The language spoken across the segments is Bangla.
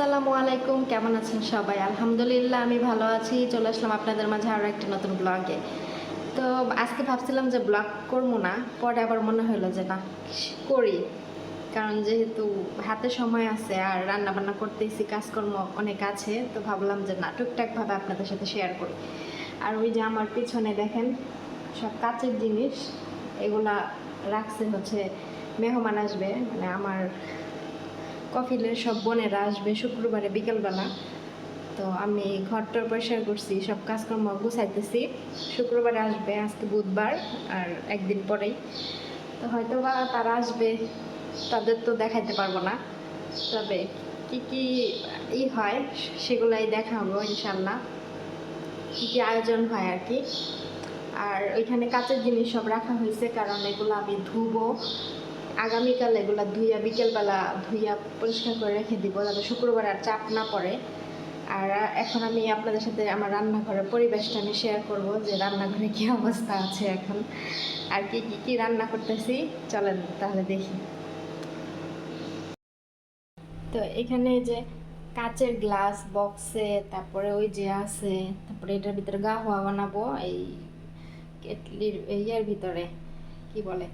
আসসালামু আলাইকুম, কেমন আছেন সবাই? আলহামদুলিল্লাহ আমি ভালো আছি। চলে আসলাম আপনাদের মাঝে আরও একটা নতুন ব্লগে। তো আজকে ভাবছিলাম যে ব্লগ করবো না, পরে আবার মনে হলো যে না, করি। কারণ যেহেতু হাতে সময় আছে আর রান্না বান্না করতেছি, কাজকর্ম অনেক আছে, তো ভাবলাম যে না, টুকটাকভাবে আপনাদের সাথে শেয়ার করি। আর ওই যে আমার পিছনে দেখেন সব কাচের জিনিস, এগুলা রাখছে হচ্ছে মেহমান আসবে, মানে আমার কফিলের সব বোনেরা আসবে শুক্রবারে বিকেলবেলা। তো আমি ঘরটার পরিষ্কার করছি, সব কাজকর্ম গুছাইতেছি। শুক্রবারে আসবে, আজকে বুধবার, আর একদিন পরেই তো হয়তো বা তারা আসবে, তাদের তো দেখাইতে পারবো না, তবে কি কি হয় সেগুলাই দেখাবো ইনশাল্লাহ, কি কি আয়োজন হয় আর কি। আর ওইখানে কাচের জিনিস সব রাখা হয়েছে, কারণ এগুলো আমি ধুবো আগামীকাল, এগুলো ধুইয়া বিকেলবেলা ধুইয়া পরিষ্কার করে রেখে দিব, যাতে শুক্রবার আর চাপ না পড়ে। আর এখন আমি আপনাদের সাথে আমার রান্নাঘরের পরিবেশটা আমি শেয়ার করব, যে রান্নাঘরে কী অবস্থা আছে এখন, আর কি কি কি রান্না করতেছি, চলেন তাহলে দেখি। তো এখানে যে কাচের গ্লাস বক্সে, তারপরে ওই যে আছে, তারপরে এটার ভিতরে গা হওয়া বানাবো, এই কেটলির ইয়ার ভিতরে কি বলে,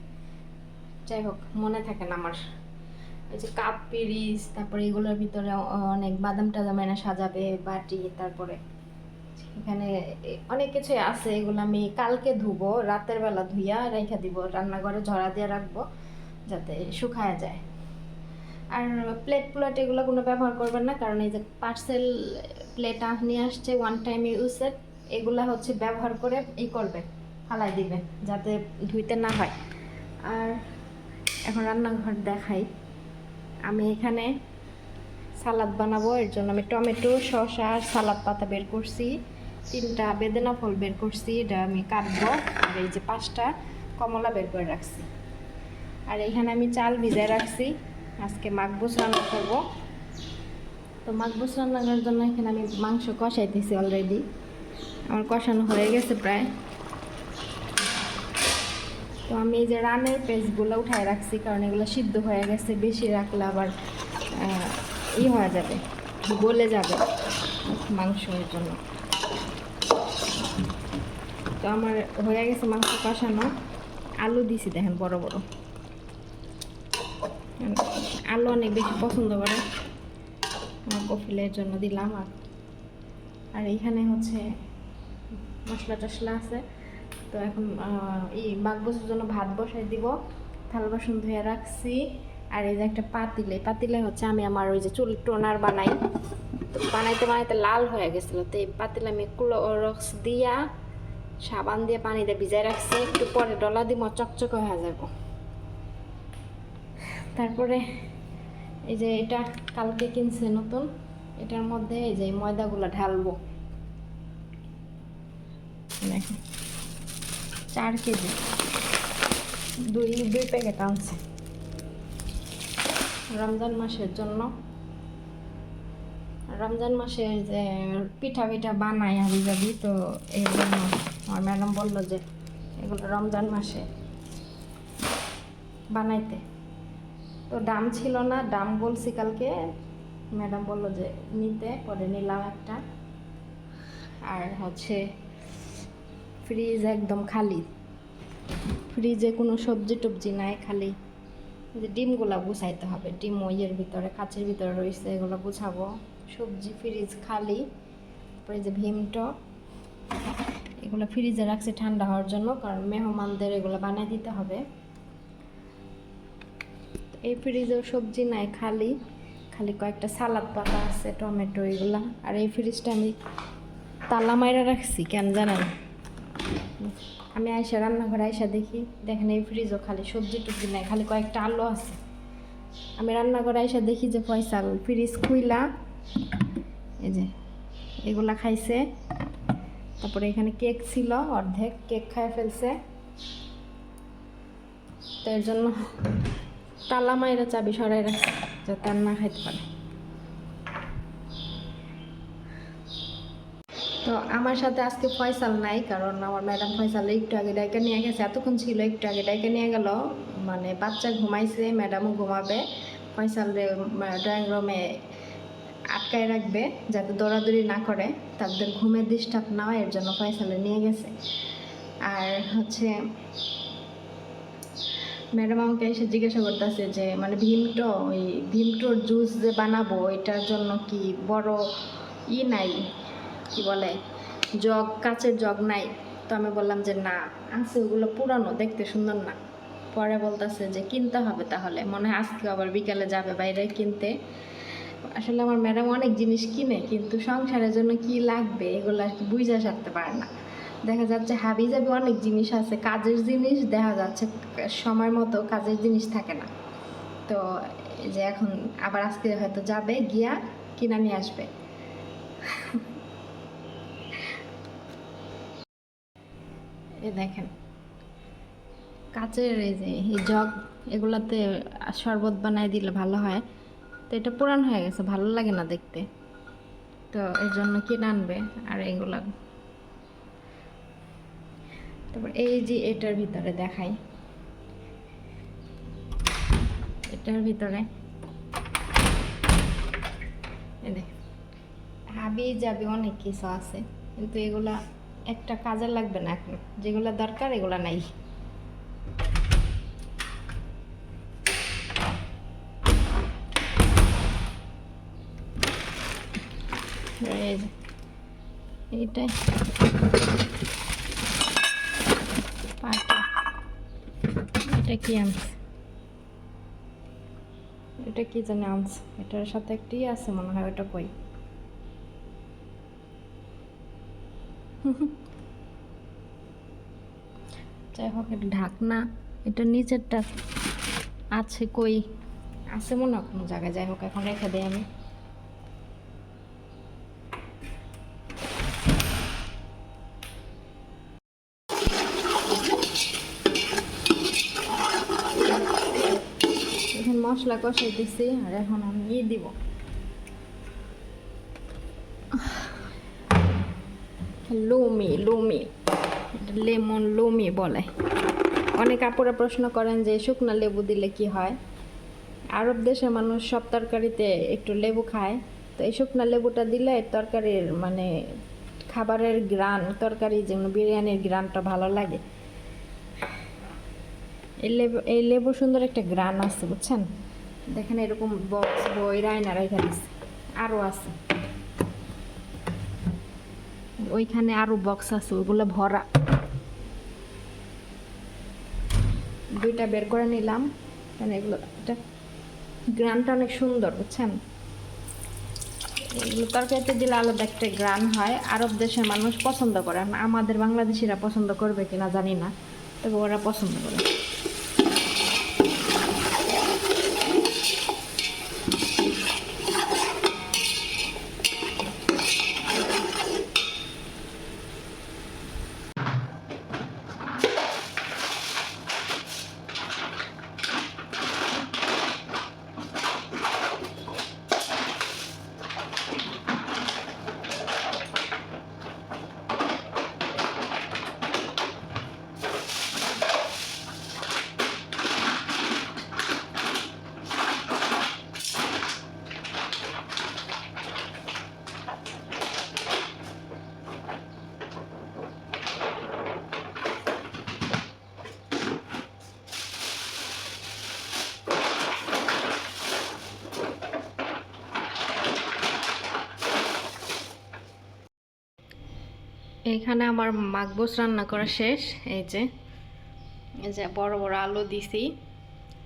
যাই হোক মনে থাকে না আমার। এই যে কাপ পিরিচ, তারপরে এগুলোর ভিতরে অনেক বাদাম টাদাম এনে সাজাবে, বাটি, তারপরে এখানে অনেক কিছু আছে। এগুলো আমি কালকে ধুবো, রাতের বেলা ধুইয়া রেখে দিব, রান্নাঘরে ঝরা দিয়ে রাখবো যাতে শুকায় যায়। আর প্লেট প্লেট এগুলো কোনো ব্যবহার করবেন না, কারণ এই যে পার্সেল প্লেট নিয়ে আসছে ওয়ান টাইম ইউজের, এগুলা হচ্ছে ব্যবহার করে করবে, ফালাই দিবে যাতে ধুইতে না হয়। আর এখন রান্নাঘর দেখাই। আমি এখানে সালাদ বানাবো, এর জন্য আমি টমেটো, শসা আর সালাদ পাতা বের করছি, 3টা বেদেনা ফল বের করছি, এটা আমি কাটবো। আর এই যে 5টা কমলা বের করে রাখছি। আর এখানে আমি চাল ভিজায় রাখছি, আজকে মাগবুস রান্না করব। তো মাগবুস রান্না করার জন্য এখানে আমি মাংস কষাইতেছি, অলরেডি আমার কষানো হয়ে গেছে প্রায়। তো আমি এই যে রানের পেস্টগুলো উঠায় রাখছি, কারণ এগুলো সিদ্ধ হয়ে গেছে, বেশি রাখলে আবার হয়ে যাবে, গলে যাবে মাংসের জন্য। তো আমার হয়ে গেছে মাংস কষানো। আলু দিছি দেখেন বড় বড়, আলু অনেক বেশি পছন্দ করে আমার কফিলের জন্য দিলাম। আর এইখানে হচ্ছে মশলা টশলা আছে। তো এখন এই মাগবুসের জন্য ভাত বসাই দিব, থাল বাসন ধুয়ে রাখছি। আর এই যে একটা পাতিলে, পাতিলে হচ্ছে আমি আমার ওই যে চুল টোনার বানাই, তো বানাইতে বানাইতে লাল হয়ে গেছিলো, তো এই পাতিলে আমি ক্লোরক্স দিয়া সাবান দিয়ে পানি দিয়ে ভিজাই রাখছি, একটু পরে ডলা দিব, চকচকে হয়ে যাব। তারপরে এই যে এটা কালকে কিনছে নতুন, এটার মধ্যে এই যে ময়দাগুলো ঢালবো, 4 কেজি, দুই প্যাকেট আনছে রমজান মাসের জন্য। রমজান মাসে যে পিঠা পিঠা বানাই হাবি যাবি, তো এই জন্য আমার ম্যাডাম বললো যে এগুলো রমজান মাসে বানাইতে। তো দাম ছিল না, দাম বলছি কালকে, ম্যাডাম বললো যে নিতে, পরে নিলাম একটা। আর হচ্ছে ফ্রিজ একদম খালি, ফ্রিজে কোনো সবজি টবজি নাই, খালি যে ডিমগুলো গুছাইতে হবে, ডিম ওইয়ের ভিতরে কাচের ভিতরে রয়েছে, এগুলো গুছাবো। সবজি ফ্রিজ খালি। তারপরে যে ভিমটো, এগুলো ফ্রিজে রাখছি ঠান্ডা হওয়ার জন্য, কারণ মেহমানদের এগুলো বানিয়ে দিতে হবে। এই ফ্রিজেও সবজি নাই, খালি খালি কয়েকটা সালাদ পাতা আছে, টমেটো, এগুলা। আর এই ফ্রিজটা আমি তালা মাইরা রাখছি, কেন জানেন? আমি আয়সা রান্নাঘরে আয়সা দেখি, দেখেন এই ফ্রিজও খালি, সবজি টবজি নাই, খালি কয়েকটা আলু আছে। আমি রান্নাঘরে আয়সা দেখি যে ফয়সাল ফ্রিজ খুইলা এই যে এগুলা খাইছে। তারপরে এখানে কেক ছিল, অর্ধেক কেক খাই ফেলছে, তো এর জন্য তালা মাইরা চাবি সরাই রাখছে যাতে আর না খাইতে পারে। তো আমার সাথে আজকে ফয়সাল নাই, কারণ আমার ম্যাডাম ফয়সাল একটু আগে ডাইকে নিয়ে গেছে, এতক্ষণ ছিল, একটু আগে ডাইকে নিয়ে গেল, মানে বাচ্চা ঘুমাইছে, ম্যাডামও ঘুমাবে। ফয়সাল ড্রয়িং রুমে আটকায় রাখবে যাতে দৌড়াদৌড়ি না করে, তাদের ঘুমের ডিস্টার্ব না হয়, এর জন্য ফয়সালে নিয়ে গেছে। আর হচ্ছে ম্যাডাম আমাকে এসে জিজ্ঞাসা করতেছে যে মানে ভীমটোর জুস যে বানাবো এটার জন্য কি বড় নাই, কি বলে জগ, কাচের জগ নাই। তো আমি বললাম যে না আছে, ওগুলো পুরানো, দেখতে সুন্দর না। পরে বলতেছে যে কিনতে হবে, তাহলে মনে হয় আজকে আবার বিকালে যাবে বাইরে কিনতে। আসলে আমার ম্যাডাম অনেক জিনিস কিনে, কিন্তু সংসারের জন্য কি লাগবে এগুলো আর কি বুঝে সারতে পারে না। দেখা যাচ্ছে হাবি যাবি অনেক জিনিস আছে, কাজের জিনিস দেখা যাচ্ছে সময় মতো কাজের জিনিস থাকে না। তো এই যে এখন আবার আজকে হয়তো যাবে, গিয়া কিনা নিয়ে আসবে। এ দেখেন কাচের এই যে এই জগ, এগুলাতে শরবত বানাই দিলে ভালো হয়। তো এটা পুরান হয়ে গেছে, ভালো লাগে না দেখতে, তো এর জন্য কিনে আনবে। আর এগুলা তারপর এই যে এটার ভিতরে দেখাই, এটার ভিতরে হাবি যাবি অনেক কিছু আছে, কিন্তু এগুলা একটা কাজে লাগবে না এখন, যেগুলো দরকার এগুলা নাই। এইটাই এটা কি আনছে, এটা কি জানি আনছে, এটার সাথে একটি আছে মনে হয়, ওটা কই যাই হোক, এটা ঢাকনা, এটা নিচেরটা আছে কই, আছে মনে হয় কোনো জায়গায়। যাই হোক এখন রেখে দিই আমি। এখন মশলা কষাই দিছি, আর এখন আমি দিব লুমি, লেমন লুমি বলে। অনেক আপুরা প্রশ্ন করেন যে শুকনো লেবু দিলে কি হয়। আরব দেশের মানুষ সব তরকারিতে একটু লেবু খায়, তো এই শুকনো লেবুটা দিলে তরকারির মানে খাবারের গ্রান, তরকারি যেমন বিরিয়ানির গ্রানটা ভালো লাগে। এই লেবু সুন্দর একটা গ্রান আছে বুঝছেন। দেখেন এরকম বক্স বই রায়না রাইখা দিচ্ছে, আরও আছে ওইখানে, আরও বক্স আছে, ওইগুলো ভরা। দুইটা বের করে নিলাম, মানে এগুলো এটা গ্রানটা অনেক সুন্দর বুঝছেন। এগুলো তরকারিতে দিলে আলাদা একটা গ্রান হয়। আরব দেশের মানুষ পছন্দ করে, আমাদের বাংলাদেশিরা পছন্দ করবে কিনা জানি না, তবে ওরা পছন্দ করে। এখানে আমার মাকবুস রান্না করা শেষ। এই যে বড় বড় আলু দিছি।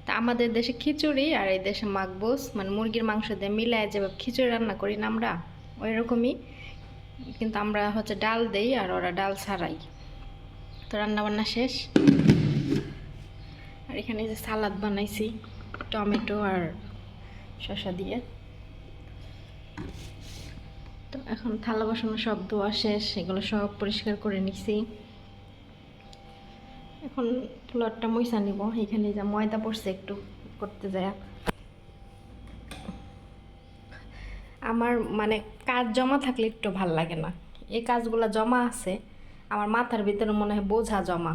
তা আমাদের দেশে খিচুড়ি আর এই দেশে মাকবুস, মানে মুরগির মাংস দিয়ে মিলায় যেভাবে খিচুড়ি রান্না করি না আমরা, ওই রকমই, কিন্তু আমরা হচ্ছে ডাল দেই আর ওরা ডাল ছাড়াই। তো রান্না বান্না শেষ। আর এখানে যে সালাদ বানাইছি টমেটো আর শসা দিয়ে। তো এখন থালা বাসন সব ধোয়া শেষ, এগুলো সব পরিষ্কার করে নিছি। এখন ফ্লোরটা মুইসা নিব। এখানে যা ময়দা পড়ছে একটু করতে যায়, আমার মানে কাজ জমা থাকলে একটু ভাল লাগে না। এই কাজগুলো জমা আছে আমার মাথার ভিতরে, মনে হয় বোঝা জমা।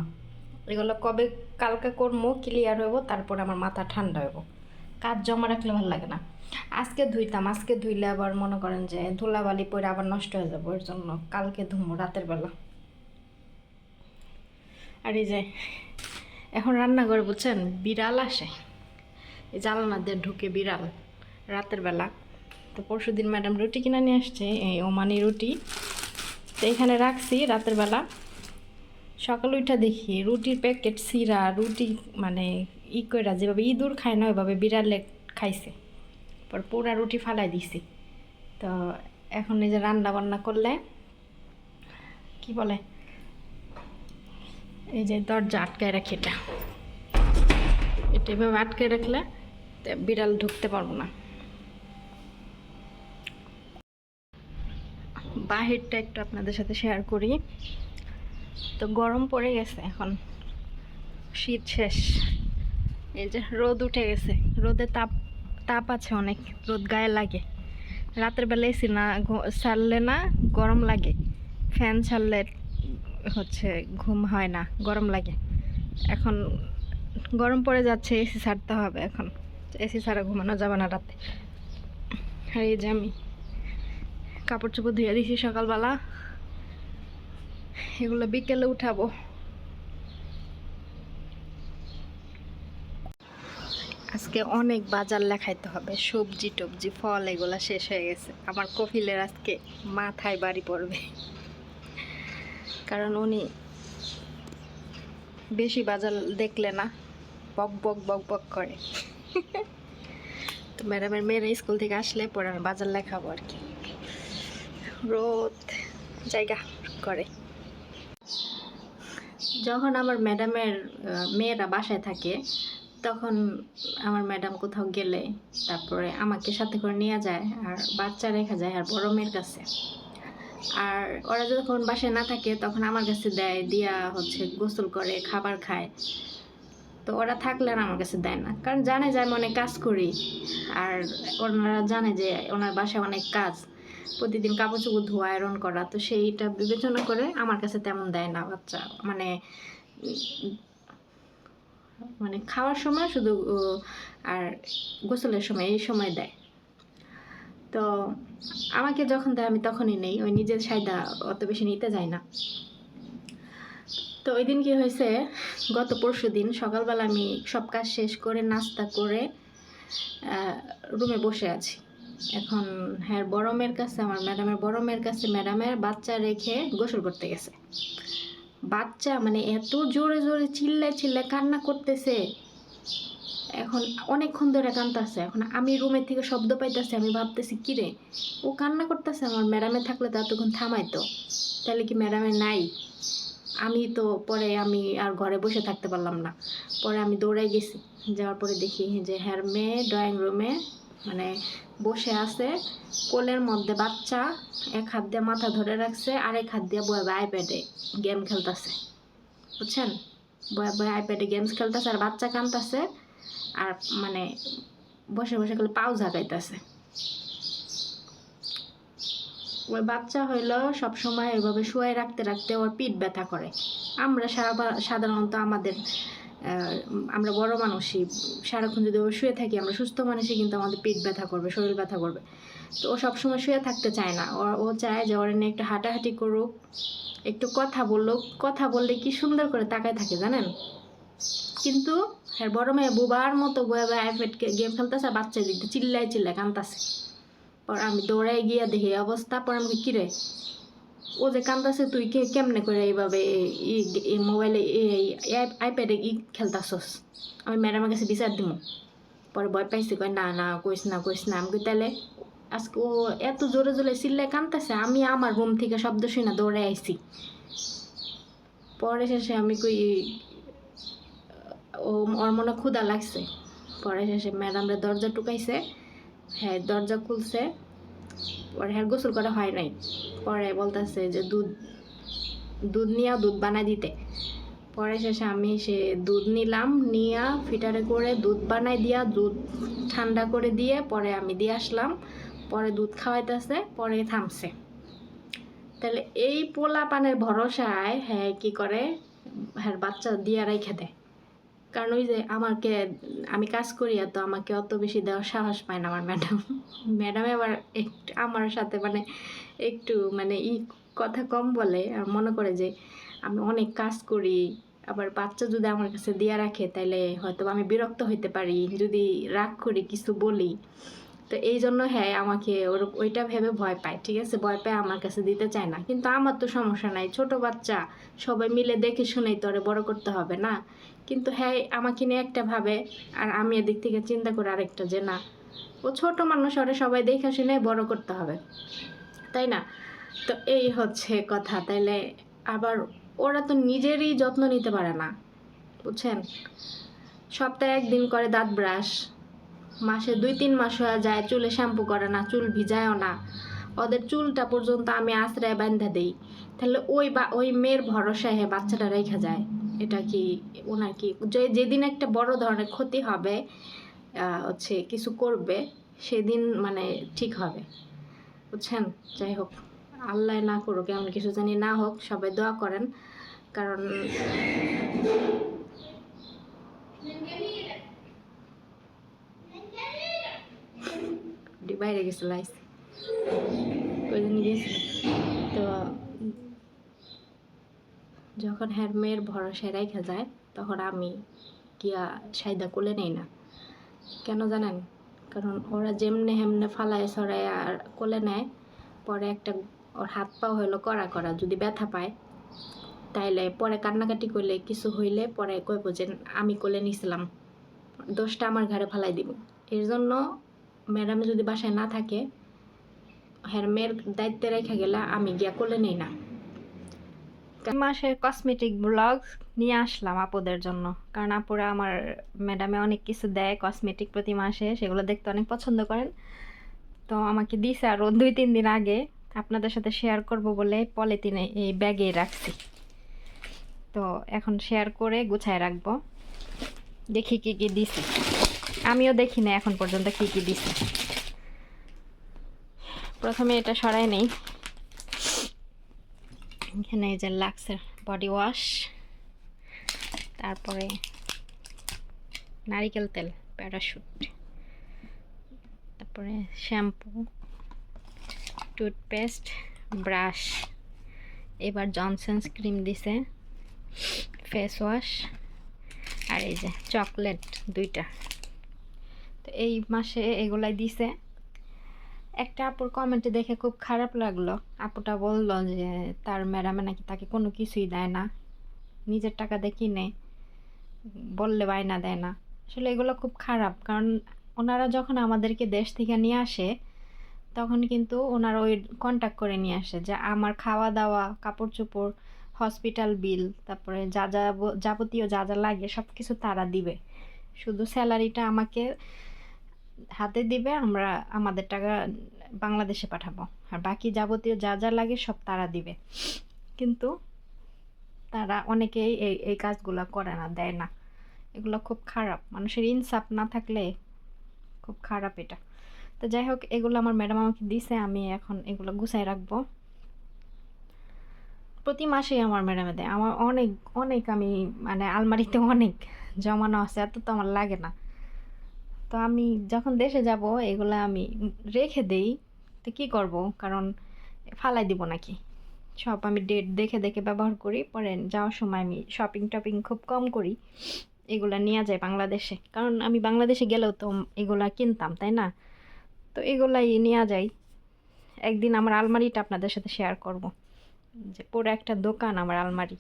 এগুলো কবে কালকে করবো ক্লিয়ার হইব, তারপর আমার মাথা ঠান্ডা হইব। কাজ জমা রাখলে ভালো লাগে না। আজকে ধুইতাম, আজকে ধুইলে আবার মনে করেন যে ধুলাবালি পরে আবার নষ্ট হয়ে যাবো, এর জন্য কালকে ধুমো রাতের বেলা। আর এই যে এখন রান্নাঘরে বুঝছেন বিড়াল আসে, এই জানালা দিয়ে ঢুকে বিড়াল রাতের বেলা। তো পরশু দিন ম্যাডাম রুটি কিনে নিয়ে আসছে, এই ওমানি রুটি, তো এখানে রাখছি রাতের বেলা। সকালে উঠে দেখি রুটির প্যাকেট সিরা, রুটি মানে কইরা যেভাবে ইঁদুর খায় না ওইভাবে বিড়ালে খাইছে, পর পুরা রুটি ফালাই দিছি। তো এখন এই যে রান্না বান্না করলে কি বলে, এই যে দরজা আটকায় রাখি, এটা এভাবে আটকায় রাখলে বিড়াল ঢুকতে পারবো না। বাহিরটা একটু আপনাদের সাথে শেয়ার করি। তো গরম পড়ে গেছে, এখন শীত শেষ, এই যে রোদ উঠে গেছে, রোদে তাপ আছে অনেক, রোদ গায়ে লাগে। রাতের বেলা এসি না ছাড়লে না গরম লাগে, ফ্যান ছাড়লে হচ্ছে ঘুম হয় না, গরম লাগে। এখন গরম পড়ে যাচ্ছে, এসি ছাড়তে হবে এখন, এসি ছাড়া ঘুমানো যাবে না রাতে। আর এই যে আমি কাপড় চোপড় ধুয়ে দিয়েছি সকালবেলা, এগুলো বিকেলে উঠাবো। আজকে অনেক বাজার লেখাইতে হবে, সবজি টবজি ফল এগুলা শেষ হয়ে গেছে। আমার কফিলের আজকে মাথায় বাড়ি পড়বে, কারণ উনি বেশি বাজার দেখলে না বক বক বক বক করে। তো ম্যাডামের মেয়েরা স্কুল থেকে আসলে পরে আমি বাজার লেখাবো আর কি, রোদ জায়গা করে। যখন আমার ম্যাডামের মেয়েরা বাসায় থাকে তখন আমার ম্যাডাম কোথাও গেলে তারপরে আমাকে সাথে করে নিয়ে যায়, আর বাচ্চা রেখা যায় আর বড় মেয়ের কাছে। আর ওরা যখন বাসায় না থাকে তখন আমার কাছে দেয়, দিয়া হচ্ছে গোসল করে খাবার খায়। তো ওরা থাকলে আর আমার কাছে দেয় না, কারণ জানে যে আমি অনেক কাজ করি, আর ওনারা জানে যে ওনার বাসায় অনেক কাজ, প্রতিদিন কাপড় চোপড় ধোয়া আয়রন করা, তো সেইটা বিবেচনা করে আমার কাছে তেমন দেয় না বাচ্চা। মানে মানে খাওয়ার সময় শুধু আর গোসলের সময় এই সময় দেয়। তো আমাকে যখন দেয় আমি তখনই নেই, ওই নিজের সাইদা অত বেশি নিতে যায় না। তো ওই দিন কি হয়েছে, গত পরশু দিন সকালবেলা আমি সব কাজ শেষ করে নাস্তা করে রুমে বসে আছি। এখন হ্যাঁ বড় মেয়ের কাছে, আমার ম্যাডামের বড় মেয়ের কাছে ম্যাডামের বাচ্চা রেখে গোসল করতে গেছে। বাচ্চা মানে এত জোরে জোরে চিল্লায় কান্না করতেছে, এখন অনেকক্ষণ ধরে কাঁদতেছে। এখন আমি রুমের থেকে শব্দ পাইতেছি, আমি ভাবতেছি কিরে ও কান্না করতেছে, আমার ম্যাডামে থাকলে তো এতক্ষণ থামাইতো, তাহলে কি ম্যাডামে নাই? আমি তো পরে আমি আর ঘরে বসে থাকতে পারলাম না, পরে আমি দৌড়াই গেছি। যাওয়ার পরে দেখি যে হ্যার মেয়ে ড্রয়িং রুমে মানে বসে আছে, কোলের মধ্যে বাচ্চা, এক হাত দিয়ে মাথা ধরে রাখছে, আর এক হাত দিয়ে বয়ে আইপ্যাডে গেম খেলতেছে, বুঝছেন? বয়ে আইপ্যাডে গেমস খেলতেছে, আর বাচ্চা কাঁদতেছে, আর মানে বসে বসে গেলে পাও ঝাঁকাইতেছে। ওই বাচ্চা হইলো সবসময় এইভাবে শুয়ে রাখতে রাখতে ওর পিঠ ব্যথা করে। আমরা সাধারণত আমরা বড় মানুষই সারাক্ষণ যদি ও শুয়ে থাকি, আমরা সুস্থ মানুষই কিন্তু আমাদের পিঠ ব্যথা করবে, শরীর ব্যথা করবে। তো ও সবসময় শুয়ে থাকতে চায় না, ও চায় যে ওর নিয়ে একটু হাঁটাহাঁটি করুক, একটু কথা বলুক, কথা বললে কি সুন্দর করে তাকায় থাকে জানেন। কিন্তু হ্যাঁ বড় মেয়ে বুবার মতো বয়ে আইপ্যাড গেম খেলতেছে, বাচ্চা দিকতে চিল্লায় কাঁদতেছে। পর আমি দৌড়াই গিয়া দেখি অবস্থা, পর আমি কিরে ও যে কান্দাছে তুই কেমনে করে এইভাবে মোবাইলে আইপ্যাডে খেলতাছস, আমি ম্যাডামের কাছে বিচার দিব। পরে ভয় পাইছি, কয় না না কইস না। আমি তাহলে আজকে ও এত জোরে জোরে চিল্লায় কান্দতেছে, আমি আমার রুম থেকে শব্দ শুনে দৌড়ে আইছি। পরে শেষে আমি কই ওর মনে ক্ষুধা লাগছে, পরে শেষে ম্যাডামরা দরজা টুকাইছে, হ্যাঁ দরজা খুলছে, পরে হ্যাঁ গোসল করা হয় নাই। পরে বলতেছে যে দুধ নিয়ে দুধ বানাই দিতে। পরে শেষে আমি সে দুধ নিলাম, নিয়ে ফিটারে করে দুধ বানাই দিয়া দুধ ঠান্ডা করে দিয়ে পরে আমি দিয়ে আসলাম। পরে দুধ খাওয়াইতেছে, পরে থামছে। তাহলে এই পোলা পানের ভরসায় হ্যাঁ কি করে, হ্যাঁ বাচ্চা দিয়ে রেখে দেয়, কারণ ওই যে আমি কাজ করি, তো আমাকে অত বেশি দেওয়ার সাহস পায় না আমার ম্যাডাম। ম্যাডাম আবার একটু আমার সাথে মানে একটু মানে কথা কম বলে, আর মনে করে যে আমি অনেক কাজ করি, আবার বাচ্চা যদি আমার কাছে দিয়ে রাখে তাইলে হয়তো আমি বিরক্ত হইতে পারি, যদি রাগ করি কিছু বলি। তো এই জন্য হ্যাঁ আমাকে ওইটা ভেবে ভয় পায়, ঠিক আছে, ভয় পায় আমার কাছে দিতে চায় না। কিন্তু আমার তো সমস্যা নাই, ছোট বাচ্চা, সবাই মিলে দেখে শুনেই তো ওরে বড় করতে হবে না। কিন্তু হ্যাঁ আমাকে নিয়ে একটা ভাবে, আর আমি এদিক থেকে চিন্তা করি আরেকটা, যে না ও ছোট মানুষ, ওরে সবাই দেখে শুনে বড় করতে হবে, তাই না? তো এই হচ্ছে কথা। তাইলে আবার ওরা তো নিজেরই যত্ন নিতে পারে না, বুঝছেন? সপ্তাহে একদিন করে দাঁত ব্রাশ, মাসে 2-3 মাস হয়ে যায় চুলে শ্যাম্পু করে না, চুল ভিজায়ও না, ওদের চুলটা পর্যন্ত আমি আশ্রয় বান্ধা দেই। তাহলে ওই মেয়ের ভরসায় বাচ্চাটা রেখা যায়, এটা কি ওনার কি যেদিন একটা বড় ধরনের ক্ষতি হবে, হচ্ছে কিছু করবে, সেদিন মানে ঠিক হবে, বুঝছেন? যাই হোক, আল্লাহ না করুক, এমন কিছু জানি না হোক, সবাই দোয়া করেন। কারণ বাইরে গেছিল, আইসি কইদিন গেছিল। তো যখন হ্যার মেয়ের ভরসায় রেখা যায়, তখন আমি গিয়া সাইদা কোলে নেই না। কেন জানেন? কারণ ওরা যেমনে হেমনে ফালায় ছড়ায় আর কোলে নেয়, পরে একটা ওর হাত পা হইলো কড়া কড়া, যদি ব্যথা পায় তাইলে পরে কান্নাকাটি করলে কিছু হইলে পরে কইব যে আমি কোলে নিছিলাম, দোষটা আমার ঘাড়ে ফালাই দিব। এর জন্য ম্যাডামে যদি বাসায় না থাকে, হ্যাঁ মেয়ের দায়িত্বে রেখে গেলে আমি গিয়া কোলে নেই না। মাসের কসমেটিক ব্লগ নিয়ে আসলাম আপুদের জন্য, কারণ আপুরা আমার ম্যাডামে অনেক কিছু দেয় কসমেটিক প্রতি মাসে, সেগুলো দেখতে অনেক পছন্দ করেন। তো আমাকে দিছে আরও 2-3 দিন আগে, আপনাদের সাথে শেয়ার করব বলে পলিথিনে এই ব্যাগে রাখছি। তো এখন শেয়ার করে গুছায় রাখবো। দেখি কি কি দিছে, আমিও দেখি না এখন পর্যন্ত কি কি দিছে। প্রথমে এটা সরাই নেই। এখানে এই যে লাক্সের বডি ওয়াশ, তারপরে নারিকেল তেল, প্যারাশুট, তারপরে শ্যাম্পু, টুথপেস্ট, ব্রাশ, এবার জনসন্স ক্রিম দিছে, ফেস ওয়াশ, আর এই যে চকলেট 2টা। তো এই মাসে এগুলাই দিছে। একটা আপুর কমেন্টে দেখে খুব খারাপ লাগলো, আপুটা বলল যে তার ম্যাডামে নাকি তাকে কোনো কিছুই দেয় না, নিজের টাকা দিয়ে কিনে, বললে বায়না দেয় না। আসলে এগুলো খুব খারাপ, কারণ ওনারা যখন আমাদেরকে দেশ থেকে নিয়ে আসে, তখন কিন্তু ওনারা ওই কন্ট্যাক্ট করে নিয়ে আসে যে আমার খাওয়া দাওয়া, কাপড় চোপড়, হসপিটাল বিল, তারপরে যা যা যাবতীয় যা যা লাগে সব কিছু তারা দিবে, শুধু স্যালারিটা আমাকে হাতে দিবে, আমরা আমাদের টাকা বাংলাদেশে পাঠাবো, আর বাকি যাবতীয় যা যা লাগে সব তারা দিবে। কিন্তু তারা অনেকেই এই কাজগুলো করে না, দেয় না। এগুলো খুব খারাপ, মানুষের ইনসাফ না থাকলে খুব খারাপ এটা। তো যাই হোক, এগুলো আমার ম্যাডাম আমাকে দিছে, আমি এখন এগুলো গুছাই রাখবো। প্রতি মাসেই আমার ম্যাডামে দেয়, আমার অনেক অনেক, আমি মানে আলমারিতে অনেক জমানো আছে, এত তো আমার লাগে না। তো আমি যখন দেশে যাব এগুলো আমি রেখে দেই। তো কী করব, কারণ ফালাই দিব নাকি, সব আমি ডেট দেখে দেখে ব্যবহার করি। পরে যাওয়ার সময় আমি শপিং টপিং খুব কম করি, এগুলা নিয়ে যায় বাংলাদেশে, কারণ আমি বাংলাদেশে গেলেও তো এগুলা কিনতাম, তাই না? তো এগুলাই নিয়ে যাই। একদিন আমার আলমারিটা আপনাদের সাথে শেয়ার করব, যে পুরো একটা দোকান আমার আলমারি।